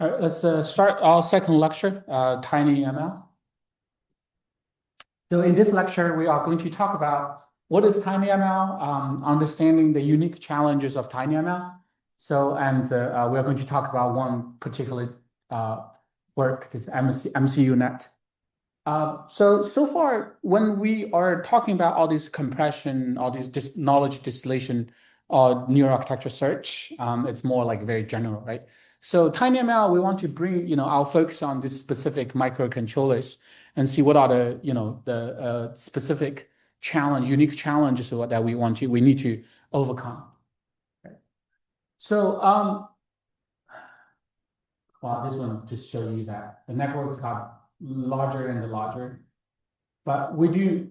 All right, let's start our second lecture, TinyML. So in this lecture, we are going to talk about what is TinyML, understanding the unique challenges of TinyML. So, and we are going to talk about one particular work, this MCUNet. So far, when we are talking about all this compression, all this knowledge distillation, or neural architecture search, it's more like very general, right? So TinyML, we want to bring, our focus on this specific microcontrollers and see what are the specific unique challenges that we need to overcome. Okay. So, well, this one just show you that the networks got larger and larger, but we do,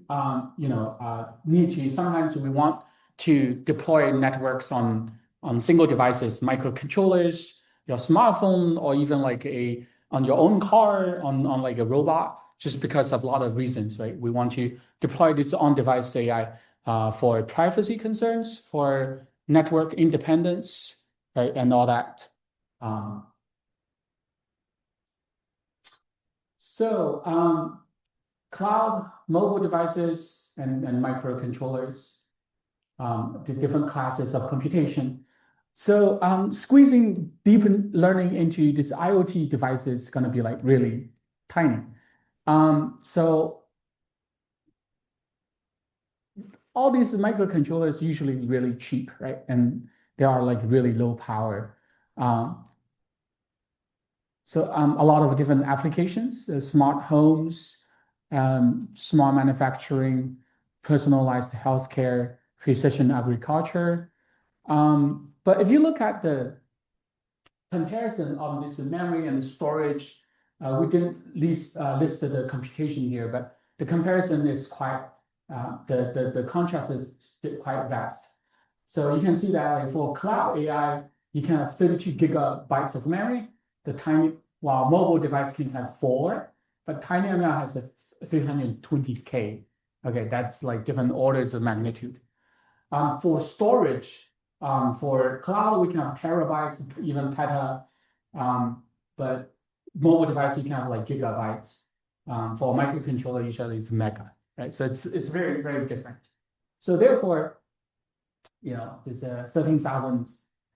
need to, sometimes we want to deploy networks on single devices, microcontrollers, your smartphone, or even like on your own car, on like a robot, just because of a lot of reasons, right? We want to deploy this on-device AI for privacy concerns, for network independence, right, and all that. Cloud, mobile devices, and microcontrollers, the different classes of computation. So squeezing deep learning into this IoT device is going to be like really tiny. So all these microcontrollers usually really cheap, right? And they are like really low power. So a lot of different applications, smart homes, smart manufacturing, personalized healthcare, precision agriculture. But if you look at the comparison of this memory and storage, we didn't list the computation here, but the comparison is quite, the contrast is quite vast. So you can see that like for cloud AI, you can have 32 gigabytes of memory. While mobile device can have 4, but TinyML has a 320K. Okay, that's like different orders of magnitude. For storage, for cloud, we can have terabytes, even peta, but mobile device, you can have like gigabytes. For microcontroller, usually it's mega, right? So it's very, very different. So therefore, this 13,000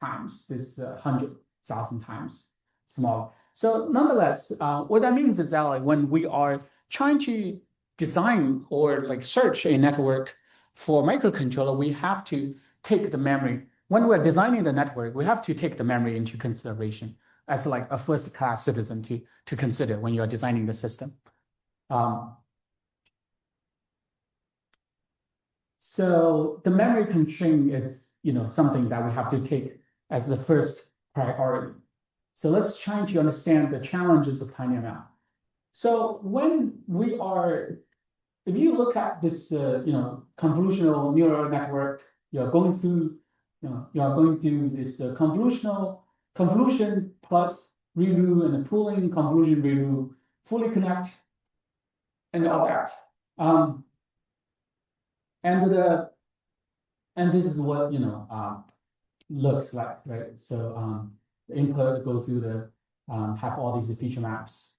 times, this 100,000 times smaller. So nonetheless, what that means is that like when we are trying to design or like search a network for microcontroller, we have to take the memory. When we're designing the network, we have to take the memory into consideration as like a first-class citizen to consider when you're designing the system. So the memory constraint is something that we have to take as the first priority. So let's try to understand the challenges of TinyML. So if you look at this, convolutional neural network, you're going through this convolution plus ReLU and pooling, convolution ReLU, fully connect, and all that. And this is what looks like, right? So the input go through have all these feature maps,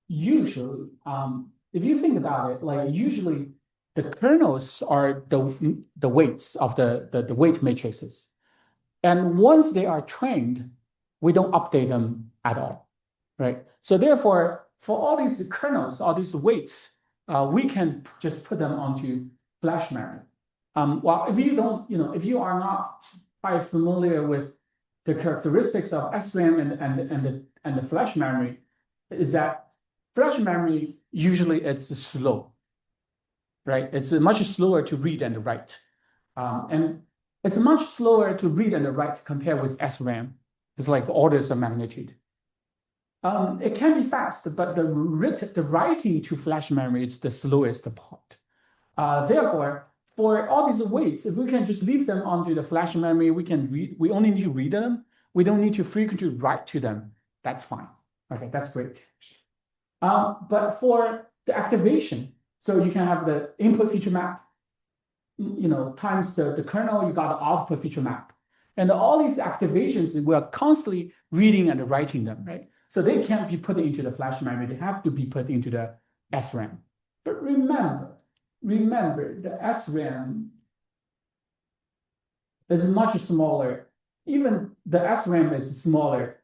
usually, if you think about it, like usually the kernels are the weights of the weight matrices, and once they are trained, we don't update them at all, right? So therefore, for all these kernels, all these weights, we can just put them onto flash memory. Well, if you don't, if you are not quite familiar with the characteristics of SRAM and the flash memory, is that flash memory usually it's slow, right? It's much slower to read and write, and it's much slower to read and write compared with SRAM. It's like orders of magnitude. It can be fast, but the writing to flash memory is the slowest part. Therefore, for all these weights, if we can just leave them onto the flash memory, we only need to read them. We don't need to frequently write to them. That's fine. Okay, that's great. But for the activation, so you can have the input feature map, times the kernel, you got the output feature map. And all these activations, we are constantly reading and writing them, right? So they can't be put into the flash memory. They have to be put into the SRAM. But remember, the SRAM is much smaller. Even the SRAM is smaller.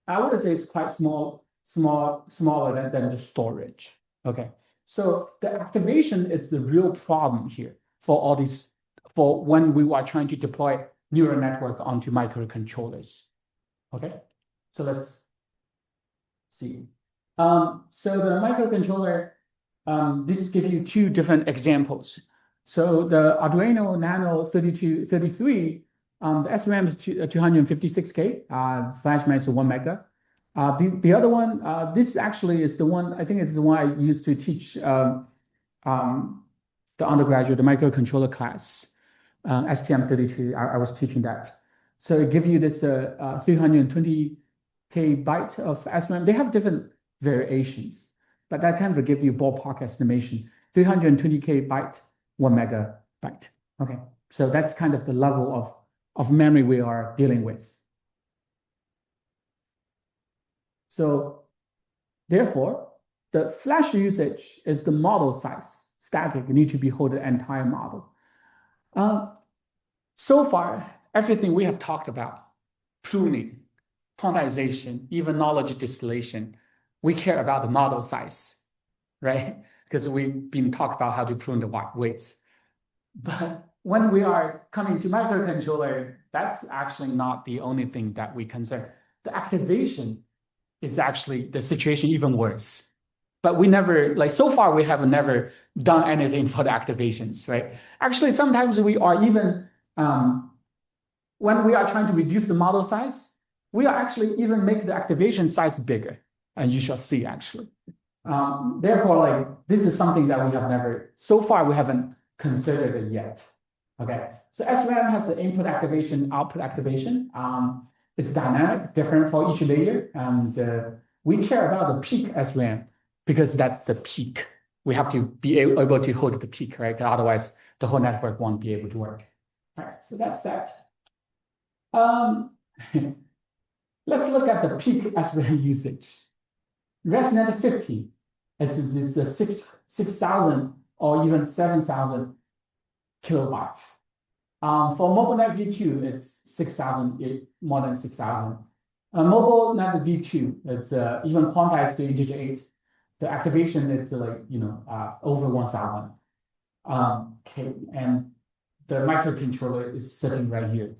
I would say it's quite smaller than the storage. Okay. So the activation is the real problem here for all these, for when we are trying to deploy neural network onto microcontrollers. Okay. So let's see. So the microcontroller, this gives you two different examples. So the Arduino Nano 3233, the SRAM is 256K, flash memory is 1 mega. The other one, this actually is the one, I think it's the one I used to teach the undergraduate, the microcontroller class, STM32, I was teaching that. So it gives you this 320K byte of SRAM. They have different variations, but that kind of give you ballpark estimation. 320K byte, 1 megabyte. Okay, so that's kind of the level of memory we are dealing with. So therefore, the flash usage is the model size. Static, you need to behold the entire model. So far, everything we have talked about, pruning, quantization, even knowledge distillation, we care about the model size, right? Because we've been talking about how to prune the weights. But when we are coming to microcontroller, that's actually not the only thing that we consider. The activation is actually the situation even worse. But we never, like so far, we have never done anything for the activations, right? Actually, sometimes we are even, when we are trying to reduce the model size, we are actually even make the activation size bigger. And you shall see actually. Therefore, like this is something that we have never, so far we haven't considered it yet. Okay, so SRAM has the input activation, output activation. It's dynamic, different for each layer. And we care about the peak SRAM because that's the peak. We have to be able to hold the peak, right? Otherwise, the whole network won't be able to work. All right, so that's that. Let's look at the peak SRAM usage. ResNet 50, it's 6,000 or even 7,000 kilobytes. For MobileNet V2, it's 6,000, more than 6,000. MobileNet V2, it's even quantized to integer 8. The activation, it's like, over 1,000. Okay, and the microcontroller is sitting right here.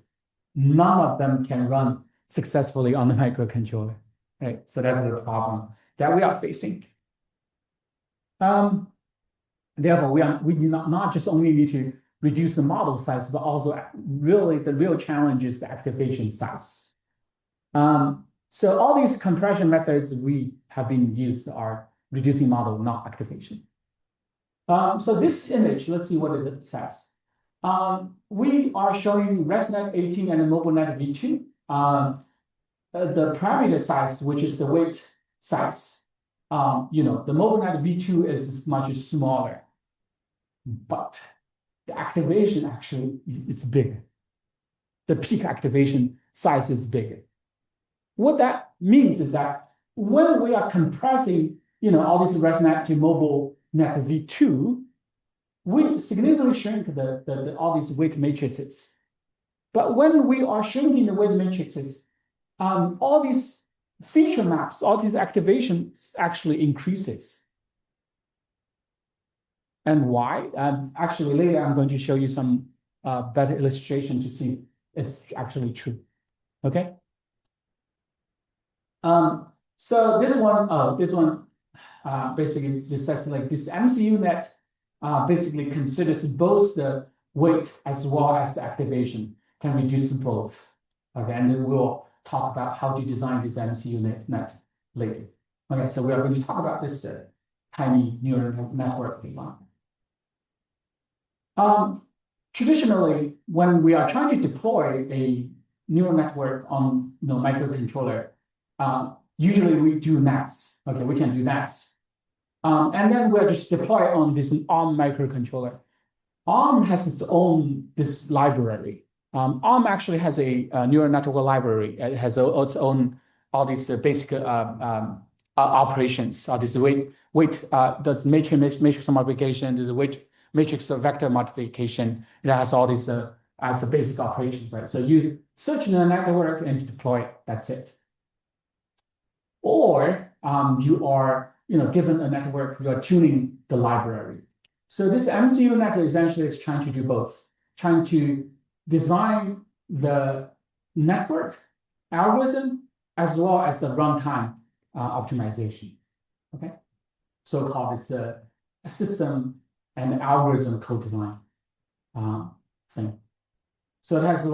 None of them can run successfully on the microcontroller, right? So that's the problem that we are facing. Therefore, we do not just only need to reduce the model size, but also really the real challenge is the activation size. So all these compression methods we have been used are reducing model, not activation. So this image, let's see what it says. We are showing ResNet 18 and MobileNet V2. The parameter size, which is the weight size, the MobileNet V2 is much smaller, but the activation actually it's bigger. The peak activation size is bigger. What that means is that when we are compressing, all this ResNet to MobileNet V2, we significantly shrink all these weight matrices. But when we are shrinking the weight matrices, all these feature maps, all these activations actually increases. And why? Actually, later I'm going to show you some better illustration to see it's actually true. Okay. So this one basically just says like this MCU net basically considers both the weight as well as the activation, can reduce both. Okay, and then we'll talk about how to design this MCU net later. Okay, so we are going to talk about this tiny neural network design. Traditionally, when we are trying to deploy a neural network on microcontroller, usually we do NAS. Okay, we can do NAS. And then we'll just deploy on this ARM microcontroller. ARM has its own this library. ARM actually has a neural network library. It has its own all these basic operations. This does matrix multiplication. There's a matrix vector multiplication. It has all these as a basic operations, right? So you search in the network and deploy it. That's it. Or you are given a network, you are tuning the library. So this MCU net essentially is trying to do both, trying to design the network algorithm as well as the runtime optimization. Okay, so-called it's a system and algorithm co-design thing. So it has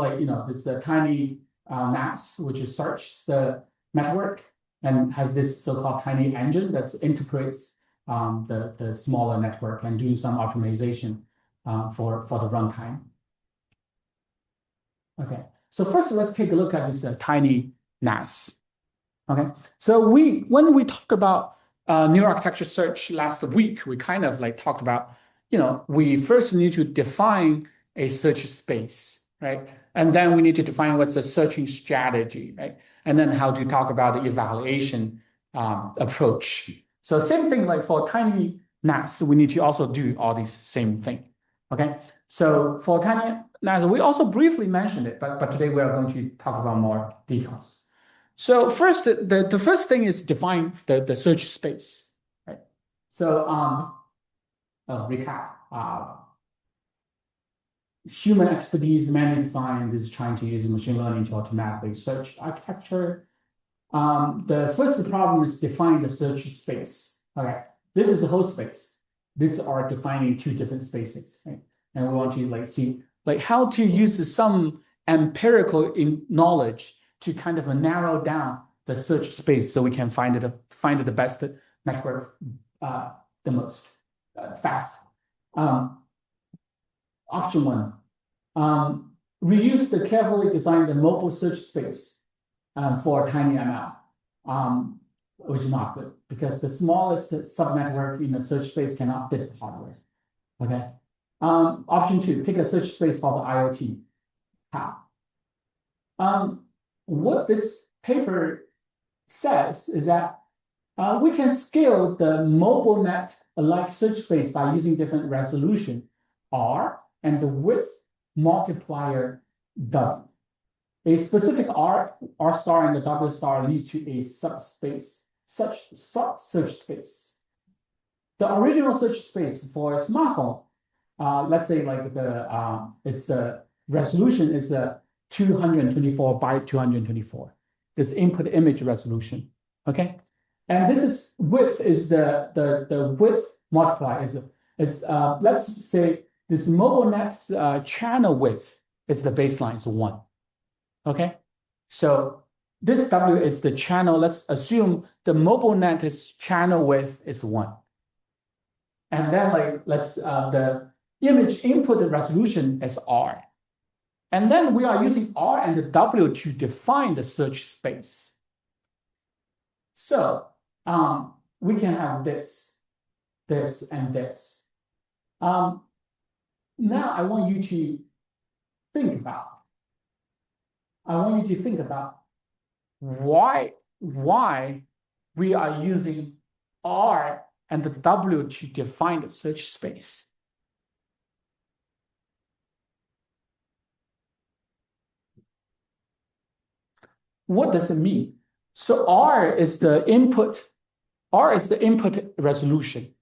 this tiny NAS which is search the network and has this so-called tiny engine that interprets the smaller network and do some optimization for the runtime. Okay, so first let's take a look at this tiny NAS. Okay, so when we talked about neural architecture search last week, we kind of talked about, we first need to define a search space, right? And then we need to define what's the searching strategy, right? And then how to talk about the evaluation approach. So same thing for tiny NAS, we need to also do all these same thing. Okay, so for tiny NAS, we also briefly mentioned it, but today we are going to talk about more details. So first, the first thing is define the search space, right? So recap. Human expertise, mainly defined, is trying to use machine learning to automatically search architecture. The first problem is define the search space. Okay, this is a whole space. These are defining two different spaces, right? And we want to see how to use some empirical knowledge to kind of narrow down the search space so we can find the best network the most fast. Option one, reuse the carefully designed mobile search space for TinyML, which is not good because the smallest subnetwork in the search space cannot fit the hardware. Okay. Option two, pick a search space for the IoT. How? What this paper says is that we can scale the mobile net-like search space by using different resolution, R, and the width multiplier W. A specific R star and the W star leads to a subspace, such sub-search space. The original search space for a smartphone, let's say it's the resolution is 224 by 224. This input image resolution. Okay, and this is width is the width multiplier is let's say this mobile net's channel width is the baseline is 1. Okay, so this W is the channel. Let's assume the mobile net's channel width is 1, and then let's the image input resolution is R. And then we are using R and the W to define the search space. So we can have this, and this. Now I want you to think about. Why we are using R and the W to define the search space. What does it mean? So R is the input resolution,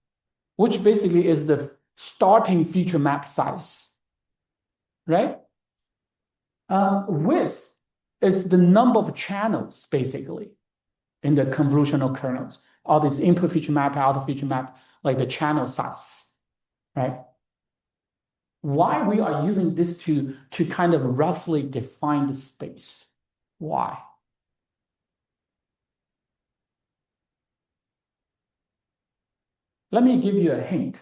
which basically is the starting feature map size, right? Width is the number of channels, basically, in the convolutional kernels. All these input feature map, output feature map, like the channel size, right? Why we are using this to kind of roughly define the space? Why? Let me give you a hint.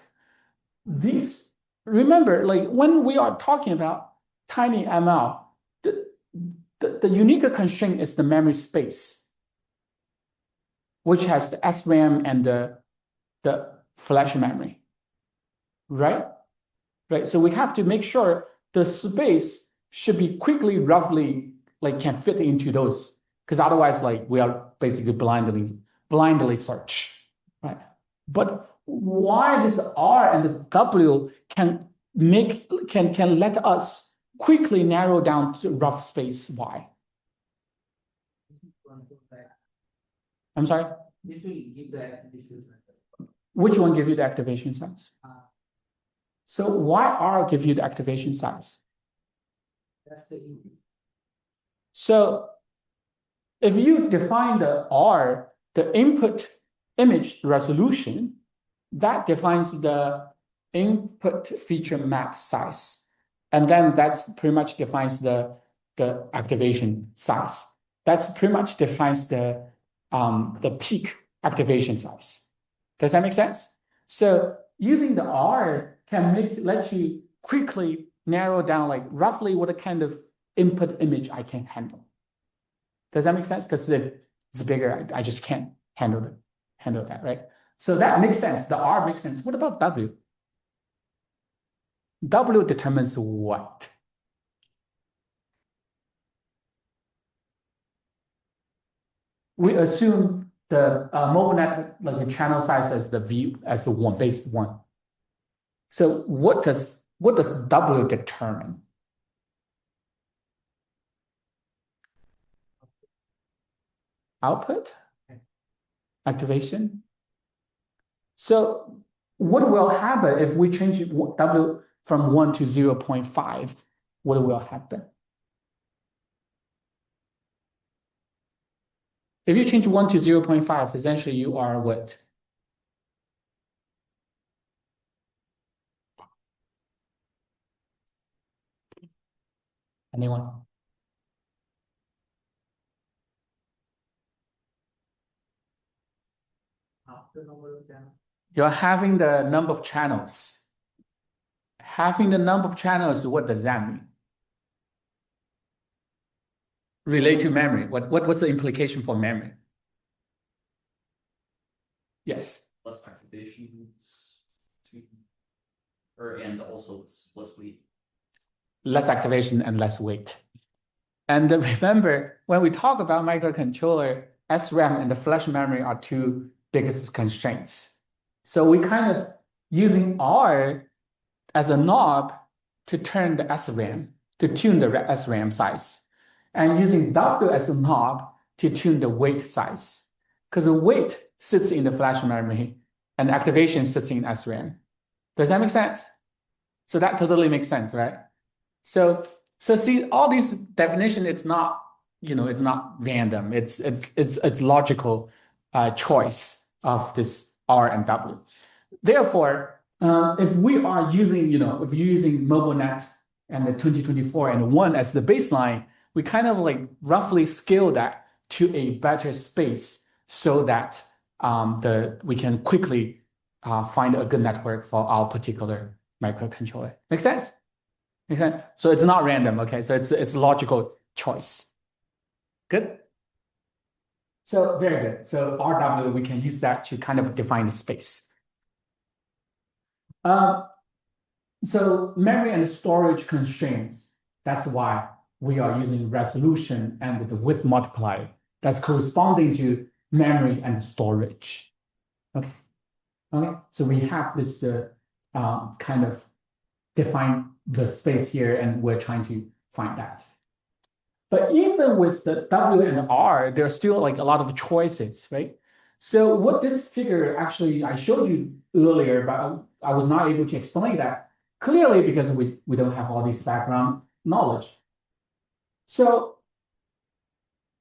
Remember, when we are talking about TinyML, the unique constraint is the memory space, which has the SRAM and the flash memory, right? Right. So we have to make sure the space should be quickly, roughly, like can fit into those, because otherwise, like we are basically blindly search, right? But why this R and the W can let us quickly narrow down to rough space Y? I'm sorry? This will give the activation size. Which one give you the activation size? So why R give you the activation size? That's the input. So if you define the R, the input image resolution, that defines the input feature map size. And then that's pretty much defines the activation size. That's pretty much defines the peak activation size. Does that make sense? So using the R can let you quickly narrow down like roughly what kind of input image I can handle. Does that make sense? Because if it's bigger, I just can't handle that, right? So that makes sense. The R makes sense. What about W? W determines what? We assume the mobile net, like the channel size as the V as the one base one. So what does W determine? Output? Activation? So what will happen if we change W from 1 to 0.5? What will happen? If you change 1 to 0.5, essentially you are what? Anyone? After number of channels. You're having the number of channels. Having the number of channels, what does that mean? Relate to memory. What's the implication for memory? Yes. Less activations and also less weight. Less activation and less weight. And remember, when we talk about microcontroller, SRAM and the flash memory are two biggest constraints. So we kind of using R as a knob to turn the SRAM, to tune the SRAM size, and using W as a knob to tune the weight size. Because the weight sits in the flash memory and activation sits in SRAM. Does that make sense? So that totally makes sense, right? So see, all these definition, it's not random. It's logical choice of this R and W. Therefore, if we are using, if you're using MobileNet and the 2024 and 1 as the baseline, we kind of like roughly scale that to a better space so that we can quickly find a good network for our particular microcontroller. Make sense? Make sense? So it's not random, okay? So it's logical choice. Good? So very good. So RW, we can use that to kind of define the space. So memory and storage constraints, that's why we are using resolution and the width multiplier that's corresponding to memory and storage. Okay. Okay. So we have this kind of define the space here, and we're trying to find that. But even with the W and R, there's still like a lot of choices, right? So what this figure actually, I showed you earlier, but I was not able to explain that clearly because we don't have all this background knowledge. So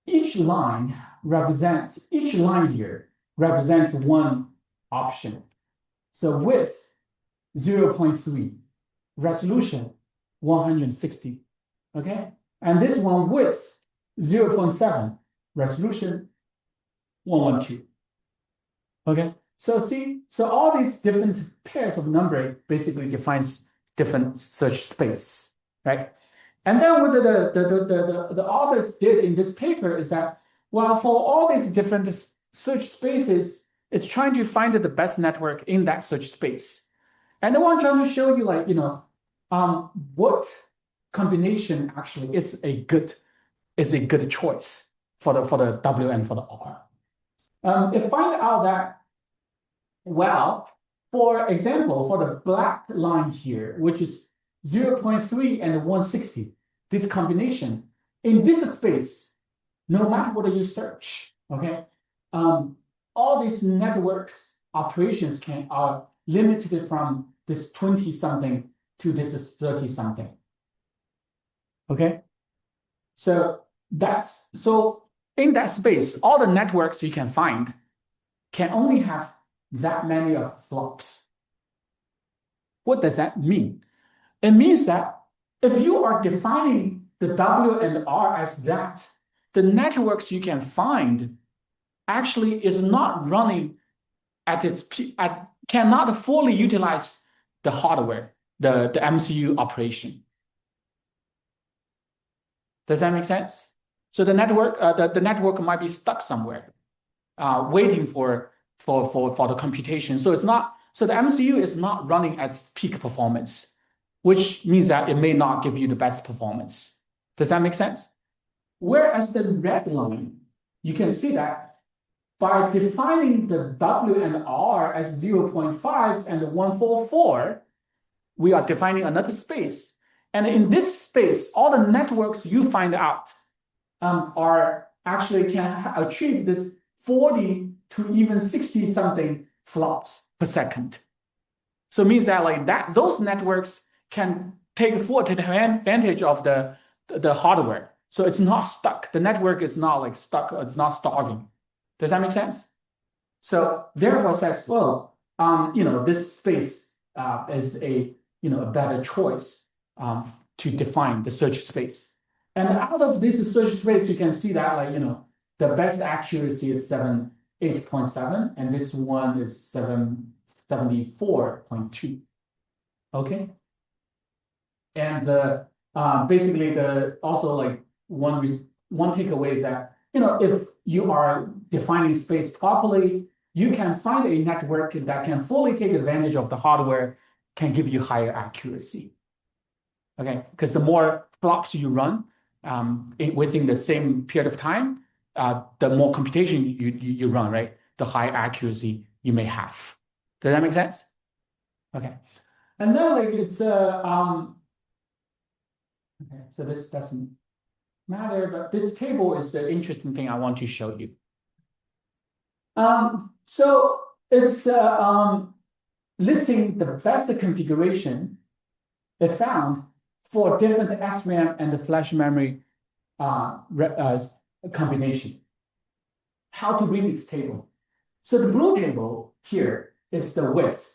each line here represents one option. So width 0.3, resolution 160, okay? And this one width 0.7, resolution 112. Okay, so see, so all these different pairs of number basically defines different search space, right? And then what the authors did in this paper is that, well, for all these different search spaces, it's trying to find the best network in that search space. And I want to show you, like, what combination actually is a good choice for the W and for the R. If find out that, well, for example, for the black line here, which is 0.3 and 160, this combination in this space, no matter what you search, okay, all these networks operations are limited from this 20 something to this 30 something. Okay, so in that space, all the networks you can find can only have that many of flops. What does that mean? It means that if you are defining the W and R as that, the networks you can find actually is not running at its peak, cannot fully utilize the hardware, the MCU operation. Does that make sense? So the network, the network might be stuck somewhere, waiting for the computation. So it's not. So the MCU is not running at peak performance, which means that it may not give you the best performance. Does that make sense? Whereas the red line, you can see that by defining the W and R as 0.5 and 144, we are defining another space. And in this space, all the networks you find out are actually can achieve this 40 to even 60 something flops per second. So it means that like that, those networks can take full advantage of the hardware. So it's not stuck. The network is not like stuck. It's not starving. Does that make sense? So therefore says, well, this space is a better choice to define the search space. And out of this search space, you can see that the best accuracy is 8.7, and this one is 74.2. Okay. And basically one takeaway is that if you are defining space properly, you can find a network that can fully take advantage of the hardware, can give you higher accuracy. Okay, because the more flops you run within the same period of time, the more computation you run, right? The higher accuracy you may have. Does that make sense? Okay, and then it's okay, so this doesn't matter, but this table is the interesting thing I want to show you. So it's listing the best configuration it found for different SRAM and the flash memory combination. How to read this table? So the blue table here is the width.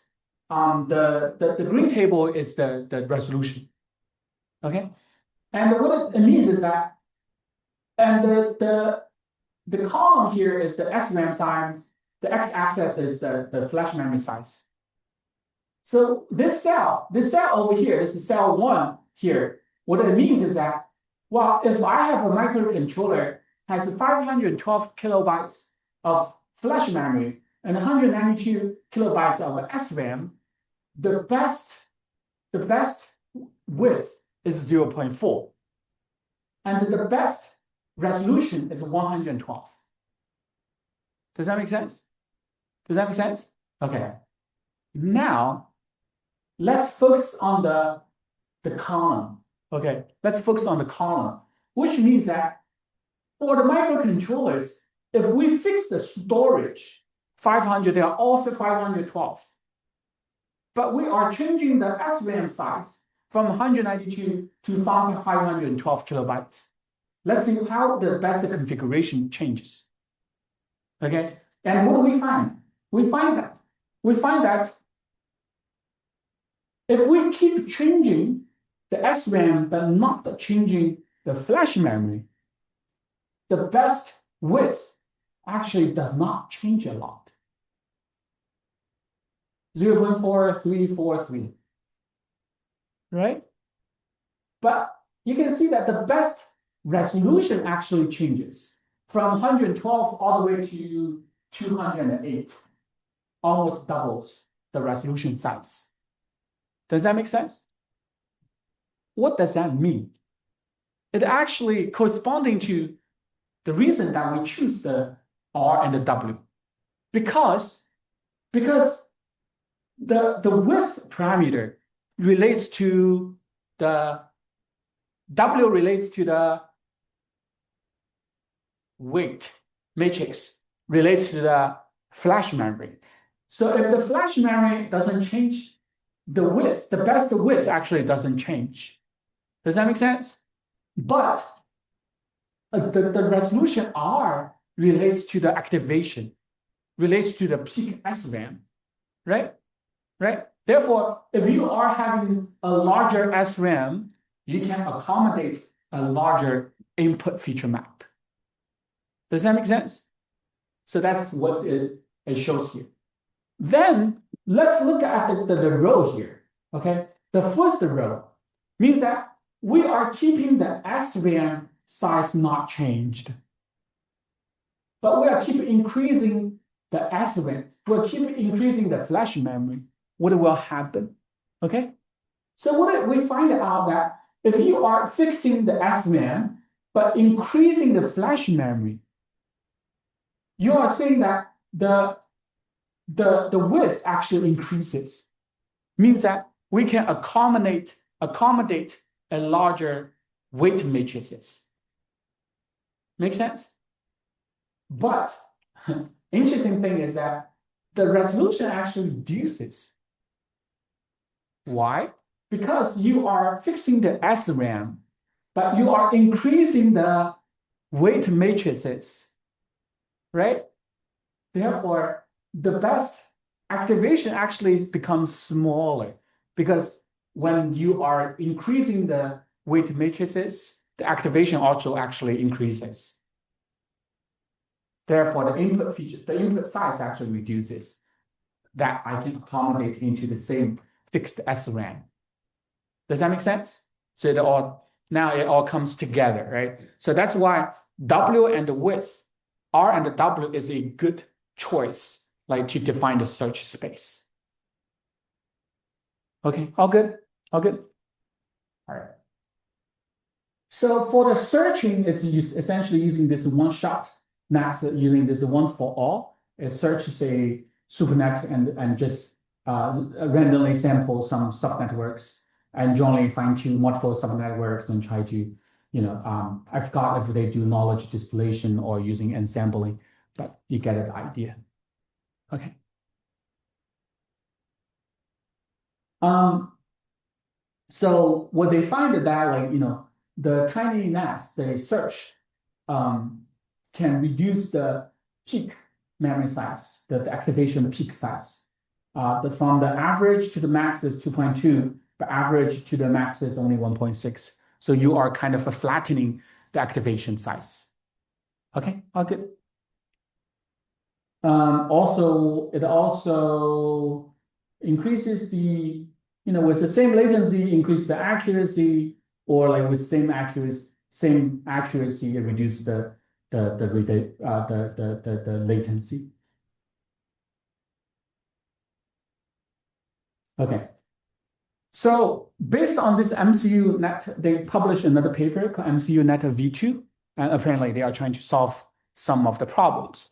The green table is the resolution. Okay, and what it means is that, and the column here is the SRAM size, the x-axis is the flash memory size. So this cell over here, this is cell 1 here. What it means is that, well, if I have a microcontroller has 512 kilobytes of flash memory and 192 kilobytes of SRAM, the best width is 0.4, and the best resolution is 112. Does that make sense? Does that make sense? Okay. Now, let's focus on the column. Okay, let's focus on the column, which means that for the microcontrollers, if we fix the storage 500, they are all 512. But we are changing the SRAM size from 192 to 512 kilobytes. Let's see how the best configuration changes. Okay, and what do we find? We find that if we keep changing the SRAM but not changing the flash memory, the best width actually does not change a lot. 0.4343, right? But you can see that the best resolution actually changes from 112 all the way to 208, almost doubles the resolution size. Does that make sense? what does that mean? It actually corresponding to the reason that we choose the R and the W, because the width parameter relates to the W relates to the weight matrix relates to the flash memory. So if the flash memory doesn't change, the width, the best width actually doesn't change. Does that make sense? But the resolution R relates to the activation, relates to the peak SRAM, right? Right? Therefore, if you are having a larger SRAM, you can accommodate a larger input feature map. Does that make sense? So that's what it shows here. Then let's look at the row here. Okay, the first row means that we are keeping the SRAM size not changed, but we are keeping increasing the SRAM. We're keeping increasing the flash memory. What will happen? Okay, so what we find out that if you are fixing the SRAM but increasing the flash memory, you are saying that the width actually increases. Means that we can accommodate a larger weight matrices. Make sense? But interesting thing is that the resolution actually reduces. Why? Because you are fixing the SRAM, but you are increasing the weight matrices, right? Therefore, the best activation actually becomes smaller, because when you are increasing the weight matrices, the activation also actually increases. Therefore, the input size actually reduces. That I can accommodate into the same fixed SRAM. Does that make sense? So now it all comes together, right? So that's why W and the width, R and the W is a good choice, like to define the search space. Okay, all good? All good? All right. So for the searching, it's essentially using this one-shot NASA, using this once for all. It searches a supernet and just randomly sample some subnetworks and generally fine-tune multiple subnetworks and try to, I forgot if they do knowledge distillation or using ensembling, but you get the idea. Okay. So what they find is that, the TinyML, the search, can reduce the peak memory size, the activation peak size. From the average to the max is 2.2, the average to the max is only 1.6. So you are kind of flattening the activation size. Okay, all good. It also increases the, with the same latency, increase the accuracy, or like with same accuracy, it reduces the latency. Okay. So based on this MCU net, they published another paper called MCU net V2, and apparently they are trying to solve some of the problems.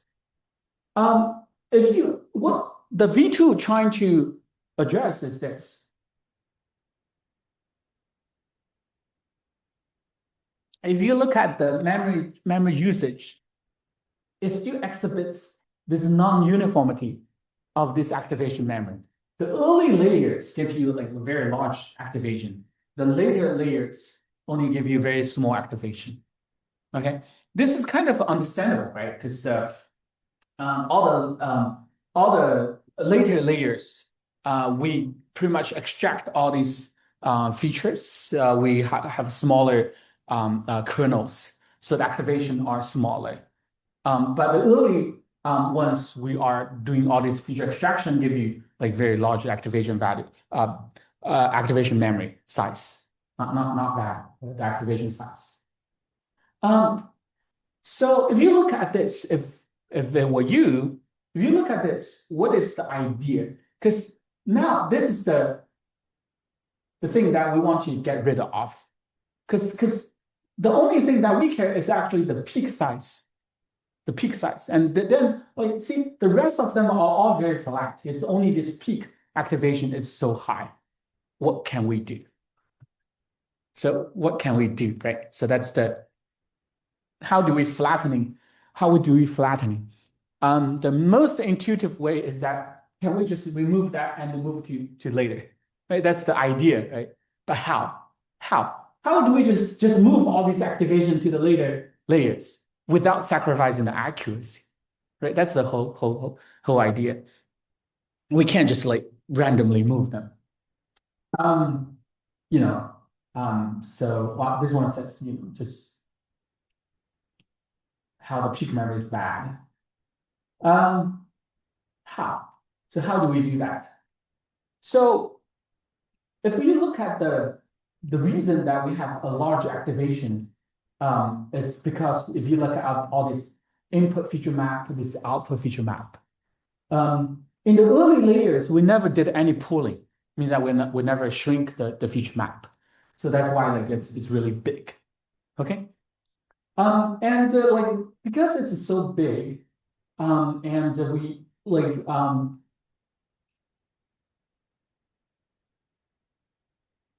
What the V2 trying to address is this. If you look at the memory usage, it still exhibits this non-uniformity of this activation memory. The early layers give you like a very large activation. The later layers only give you very small activation. Okay, this is kind of understandable, right? Because all the later layers, we pretty much extract all these features. We have smaller kernels, so the activation are smaller. But the early ones, we are doing all this feature extraction, give you like very large activation value, activation memory size, not that, the activation size. So if you look at this, if it were you, if you look at this, what is the idea? Because now this is the the thing that we want to get rid of. Because the only thing that we care is actually the peak size. The peak size. And then, like, see, the rest of them are all very flat. It's only this peak activation is so high. What can we do? So what can we do, right? So that's the, how do we flattening? How do we flattening? The most intuitive way is that, can we just remove that and move to later? Right? That's the idea, right? But how? How do we just move all these activation to the later layers without sacrificing the accuracy? Right? That's the whole idea. We can't just like randomly move them. You know, so this one says, you know, just how the peak memory is bad. How? So how do we do that? So if we look at the reason that we have a large activation, it's because if you look at all this input feature map, this output feature map. In the early layers, we never did any pooling. Means that we never shrink the feature map. So that's why like it's really big. Okay. Like because it's so big, and we like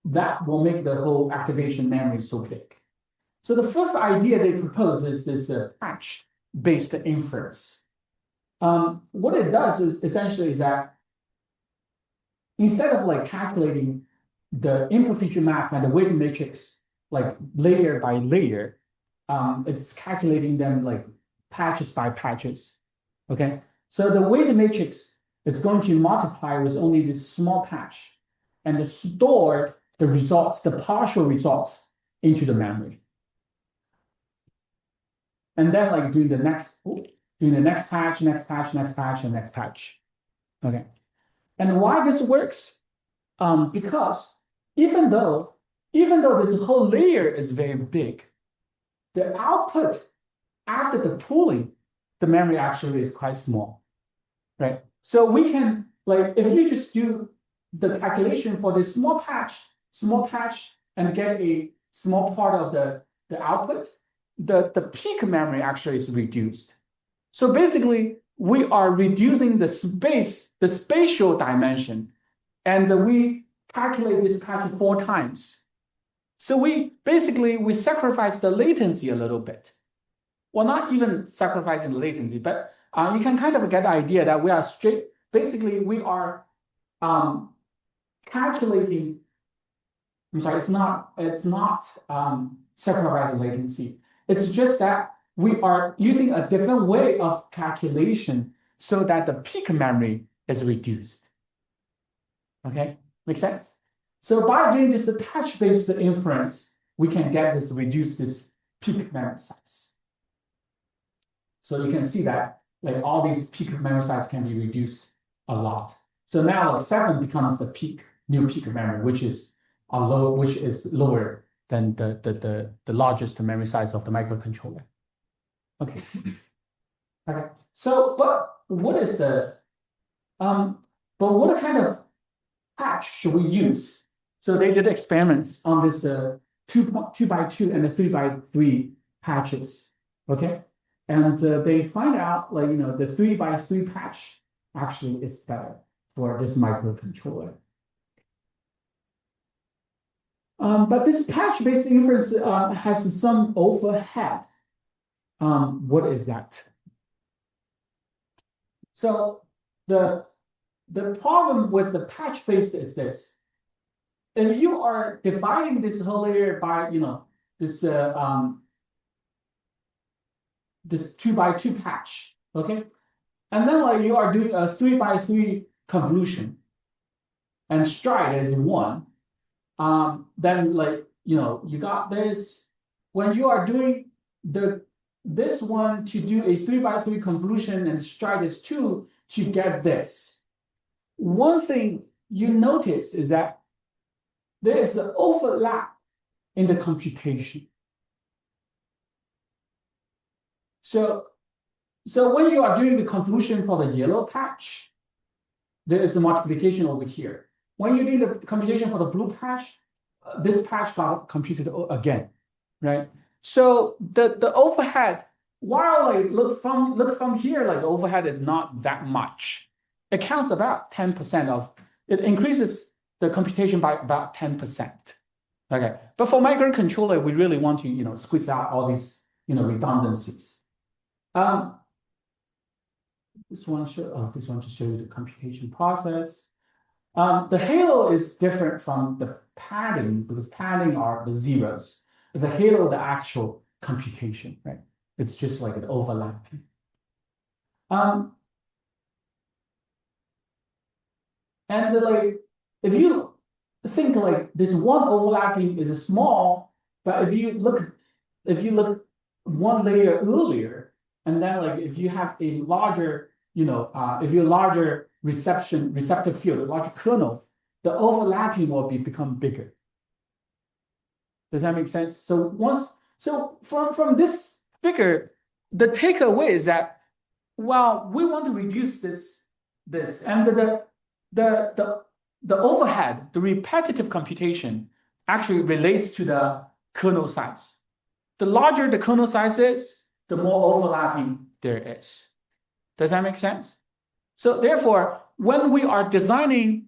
that will make the whole activation memory so big. So the first idea they propose is this patch-based inference. What it does is essentially is that instead of like calculating the input feature map and the weighted matrix like layer by layer, it's calculating them like patches by patches. Okay, so the weighted matrix is going to multiply with only this small patch and store the results, the partial results into the memory. And then like doing the next patch, next patch, next patch, and next patch. Okay. And why this works? Because even though this whole layer is very big, the output after the pooling, the memory actually is quite small, right? So we can, like, if you just do the calculation for this small patch, and get a small part of the output, the peak memory actually is reduced. So basically, we are reducing the spatial dimension, and we calculate this patch 4 times. So we sacrifice the latency a little bit. Well, not even sacrificing the latency, but you can kind of get the idea that we are calculating. I'm sorry, it's not sacrificing latency. It's just that we are using a different way of calculation so that the peak memory is reduced. Okay, make sense? So by doing this, the patch-based inference, we can get this reduce this peak memory size. So you can see that like all these peak memory size can be reduced a lot. So now like 7 becomes the new peak memory, which is lower than the largest memory size of the microcontroller. Okay. Okay. So, but what kind of patch should we use? So they did experiments on this 2 by 2 and the 3 by 3 patches. Okay. And they find out like, you know, the 3 by 3 patch actually is better for this microcontroller. But this patch-based inference has some overhead. What is that? So the problem with the patch-based is this. If you are dividing this whole layer by, you know, this 2 by 2 patch, okay? And then like you are doing a 3 by 3 convolution and stride is 1. Then like, you know, you got this. When you are doing this one to do a 3 by 3 convolution and stride is 2 to get this. One thing you notice is that there is an overlap in the computation. So when you are doing the convolution for the yellow patch, there is a multiplication over here. when you do the computation for the blue patch, this patch got computed again, right? So the overhead, while like look from here, like the overhead is not that much. It counts about 10% of it increases the computation by about 10%. Okay, but for microcontroller, we really want to squeeze out all these redundancies. This one to show you the computation process. The halo is different from the padding because padding are the zeros. The halo, the actual computation, right? It's just like an overlapping. And like if you think like this one overlapping is small, but if you look one layer earlier, and then like if you have a larger, if you larger receptive field, a larger kernel, the overlapping will become bigger. Does that make sense? So from this figure, the takeaway is that well, we want to reduce this and the overhead, the repetitive computation actually relates to the kernel size. The larger the kernel size is, the more overlapping there is. Does that make sense? So therefore, when we are designing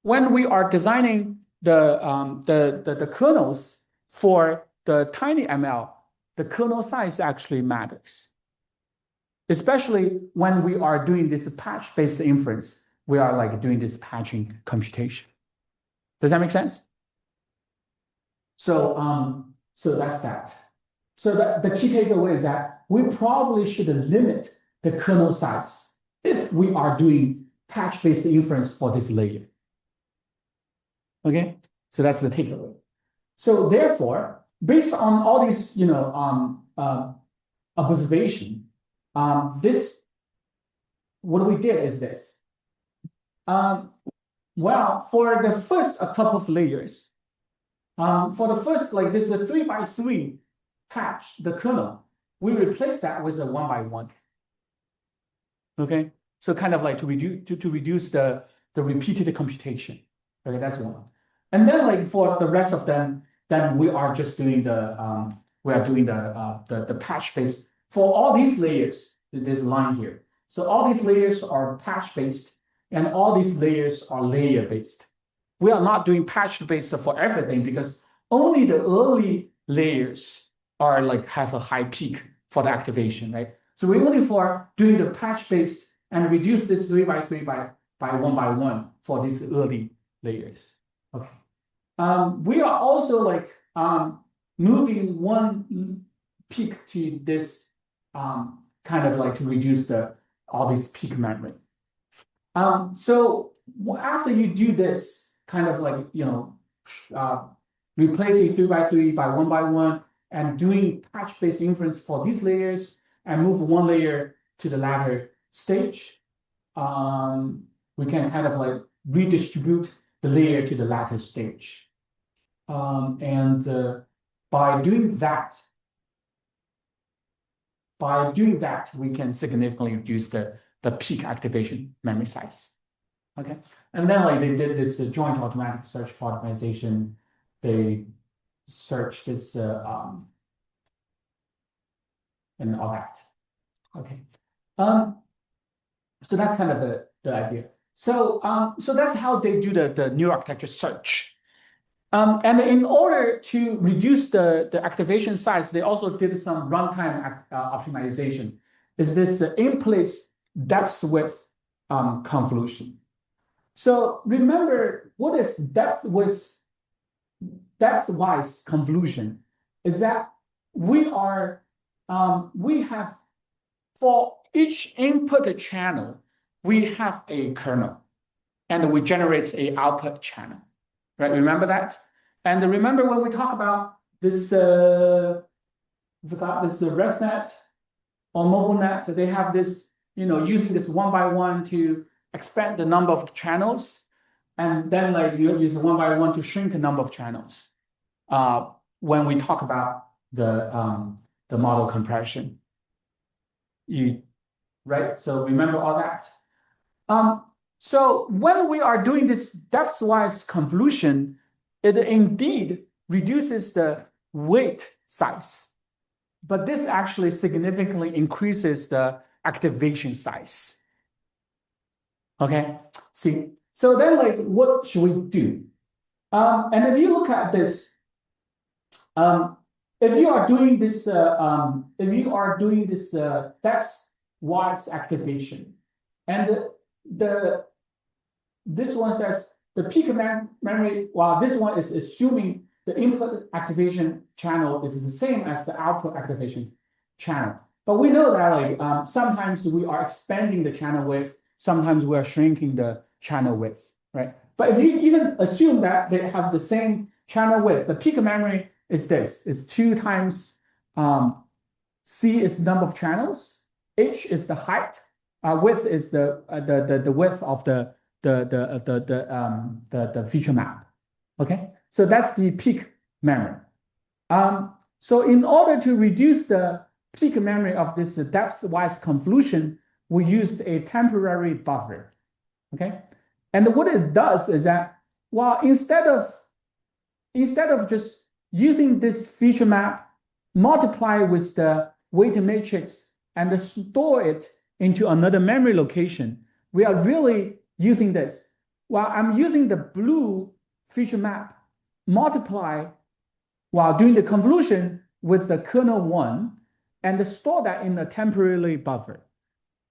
the kernels for the TinyML, the kernel size actually matters. Especially when we are doing this patch-based inference, we are like doing this patching computation. Does that make sense? So that's that. So the key takeaway is that we probably should limit the kernel size if we are doing patch-based inference for this layer. Okay, so that's the takeaway. So therefore, based on all these, observation, what we did is this. Well, for the first couple of layers, for the first, like this is a 3x3 patch, the kernel, we replace that with a 1x1. Okay, so kind of like to reduce the repeated computation. Okay, that's one. And then like for the rest of them, then we are just doing the patch based for all these layers. This line here. So all these layers are patch based, and all these layers are layer based. We are not doing patch based for everything because only the early layers are like have a high peak for the activation, right? So we're only for doing the patch based and reduce this 3x3 by 1x1 for these early layers. Okay. We are also like moving one peak to this kind of like to reduce all this peak memory. So after you do this kind of like replacing 3x3 by 1x1 and doing patch-based inference for these layers and move one layer to the latter stage, we can kind of like redistribute the layer to the latter stage. By doing that, we can significantly reduce the peak activation memory size. Okay, and then like they did this joint automatic search for optimization. They searched this and all that. Okay, so that's kind of the idea. So that's how they do the new architecture search. And in order to reduce the activation size, they also did some runtime optimization. Is this in-place depth width convolution? So remember, what is depth-wise convolution? Is that we have for each input channel, we have a kernel, and we generate a output channel. Right, remember that? And remember when we talk about this, ResNet or MobileNet, they have this, using this 1x1 to expand the number of channels, and then like you use 1x1 to shrink the number of channels. When we talk about the model compression, right? So remember all that. So when we are doing this depth-wise convolution, it indeed reduces the weight size, but this actually significantly increases the activation size. Okay, see, so then like what should we do? And if you look at this, if you are doing this, depth-wise activation, and this one says the peak memory, while this one is assuming the input activation channel is the same as the output activation channel. But we know that like sometimes we are expanding the channel width, sometimes we are shrinking the channel width, right? But if you even assume that they have the same channel width, the peak memory is this, it's 2 times C is the number of channels, H is the height, width is the width of the feature map. Okay, so that's the peak memory. So in order to reduce the peak memory of this depth-wise convolution, we used a temporary buffer. Okay, and what it does is that, well, instead of just using this feature map, multiply with the weighted matrix and store it into another memory location, we are really using this. While I'm using the blue feature map, multiply while doing the convolution with the kernel 1 and store that in a temporary buffer.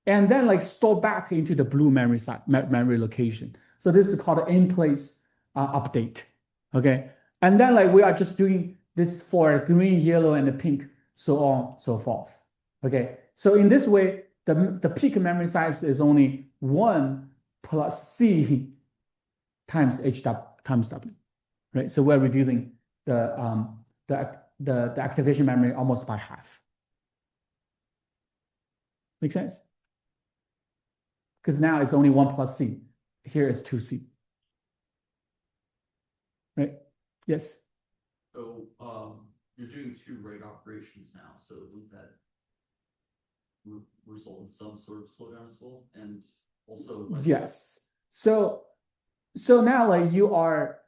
And then like store back into the blue memory location. So this is called an in-place update. Okay. And then like we are just doing this for green, yellow, and the pink, so on, so forth. Okay. So in this way, the peak memory size is only 1 plus C times H times W, right? So we're reducing the activation memory almost by half. Make sense? Because now it's only 1 plus C. Here is 2C. Right? Yes. So you're doing 2 write operations now, so would that result in some sort of slowdown as well? And also yes. So now like you are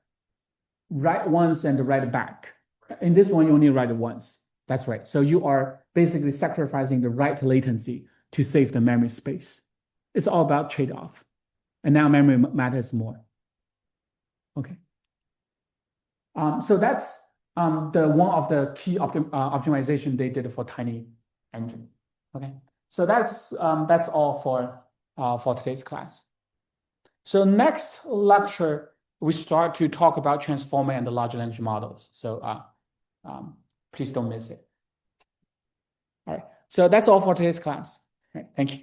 write once and write back. In this one, you only write once. That's right. So you are basically sacrificing the write latency to save the memory space. It's all about trade-off. And now memory matters more. Okay. So that's the one of the key optimization they did for TinyEngine. Okay. So that's all for today's class. So next lecture, we start to talk about transformer and the large language models. So please don't miss it. All right. So that's all for today's class. All right. Thank you.